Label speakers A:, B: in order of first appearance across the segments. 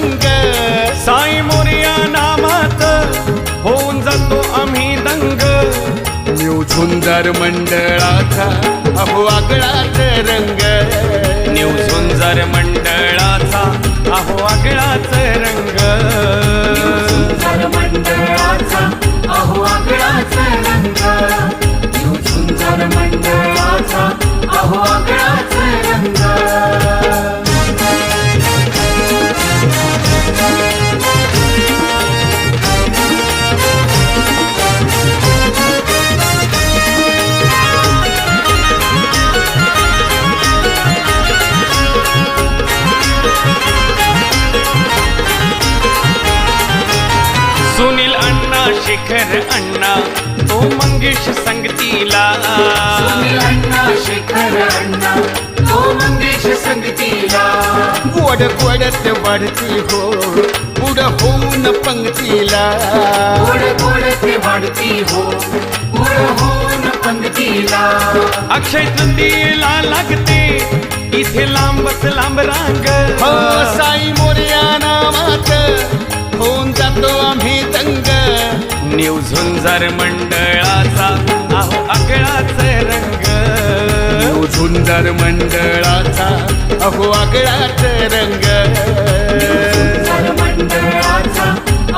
A: दंग
B: साई मोरया नामात होऊन जातो आम्ही दंग
A: न्यू झुंजार मंडळाचा अहो आगळाच रंग
B: न्यू झुंजार मंडळाचा अहो आगळाच रंग
C: झुंजार मंडळाचा अहो आगळाच रंग न्यू झुंजार मंडळाचा अहो आगळाच रंग
B: सुनील अण्णा शेखर अण्णा तो मंगेश संगतीला
C: सुनील अण्णा शेखर अण्णा तो मंगेश संगतीला
A: गोड गोडत वाढती हो पुढं होऊन पंक्तीला
C: गोड गोड ते वाढती हो पुढं होऊन पंक्तीला
B: अक्षय तृतीयेला लागते इथे लांबच लांब रांग
A: हो साई मोरया नामात होऊन जातो आम्ही दंग
B: न्यू झुंजार मंडळाचा अहो आगळाच रंग
A: न्यू झुंजार मंडळाचा अहो आगळाच रंग
C: झुंजार मंडळाचा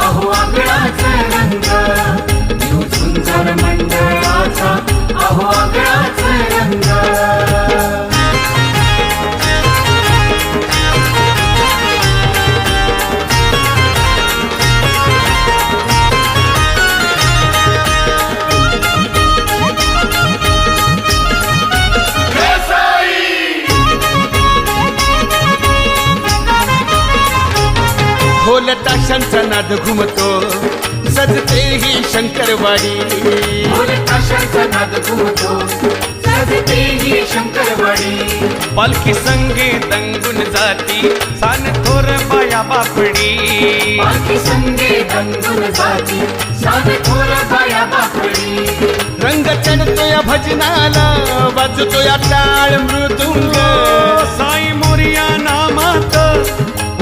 C: अहो आगळाच रंग न्यू झुंजार मंडळाचा अहो आगळाच रंग
A: ढोल ताशांचा नाद घुमतो सजते ही शंकरवाडी
C: ढोल ताशांचा नाद घुमतो सजते ही शंकरवाडी
B: पालखी संगे दंगून जाती सान थोर बाया बापडी
C: पालखी संगे दंगून जाती साधे थोर बाया बापडी
A: रंग चढतो या भजनाला वाजतो या टाळ मृदुंग
B: साई मोरया नामात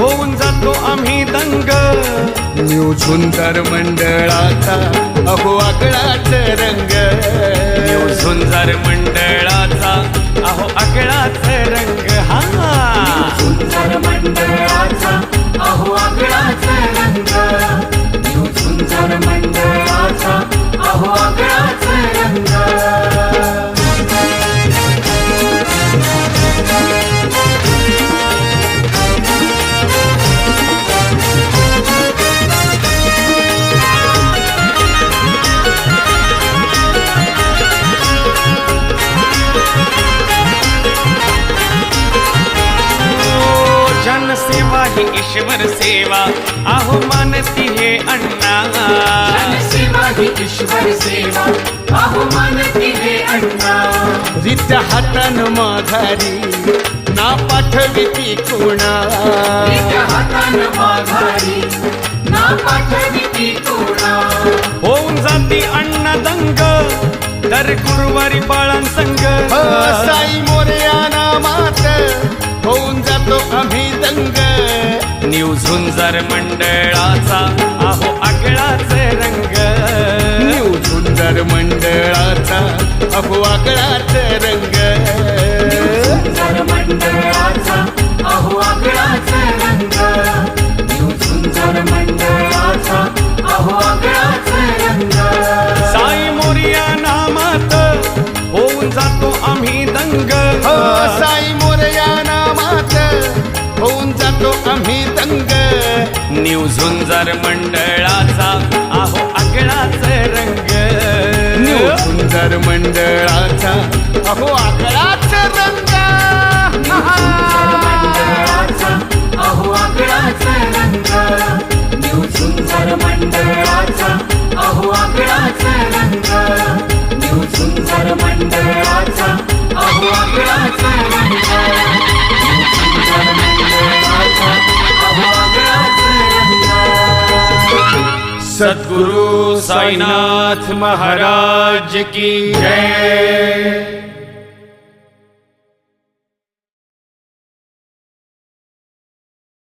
B: होऊन जातो आम्ही दंग
A: न्यू झुंजार मंडळाचा अहो आगळाच रंग
B: न्यू झुंजार मंडळाचा अहो आगळाच रंग हा
C: झुंजार मंडळाचा अहो आगळाच रंग न्यू झुंजार मंडळाचा अहो आगळाच रंग
B: जनसेवा ही ईश्वर सेवा अहो मानती हे अण्णा
C: जनसेवा ही ईश्वर सेवा अहो मानती हे अण्णा
A: रीत हातान माघारी ना पाठवी ती कोणा
C: नित्य हातान माघारी ना पाठवी ती कोणा
B: होऊन जाती अण्णा दंग दर गुरुवारी बाळांसंग
A: हो साई मोरया नामात होऊन जातो आम्ही दंग
B: न्यू झुंजार मंडळाचा अहो आगळाच रंग
A: न्यू झुंजार मंडळाचा अहो आगळाच रंग
C: झुंजार मंडळाचा अहो आगळाच रंग न्यू झुंजार मंडळाचा अहो आगळाच रंग
B: साई मोरया नामात होऊन जातो आम्ही दंग
A: हो साई मोरया नामात होऊन जातो आम्ही दंग
B: न्यू झुंजार मंडळाचा अहो आगळाच रंग
A: न्यू झुंजार मंडळाचा अहो आगळाच रंग
C: झुंजार मंडळाचा अहो आगळाच रंग न्यू झुंजार मंडळाचा अहो आगळाच रंग न्यू झुंजार मंडळाचा अहो आगळाच रंग न्यू झुंजार मंडळाचा अहो आगळाच रंग
B: सद्गुरु साईनाथ महाराज की जय।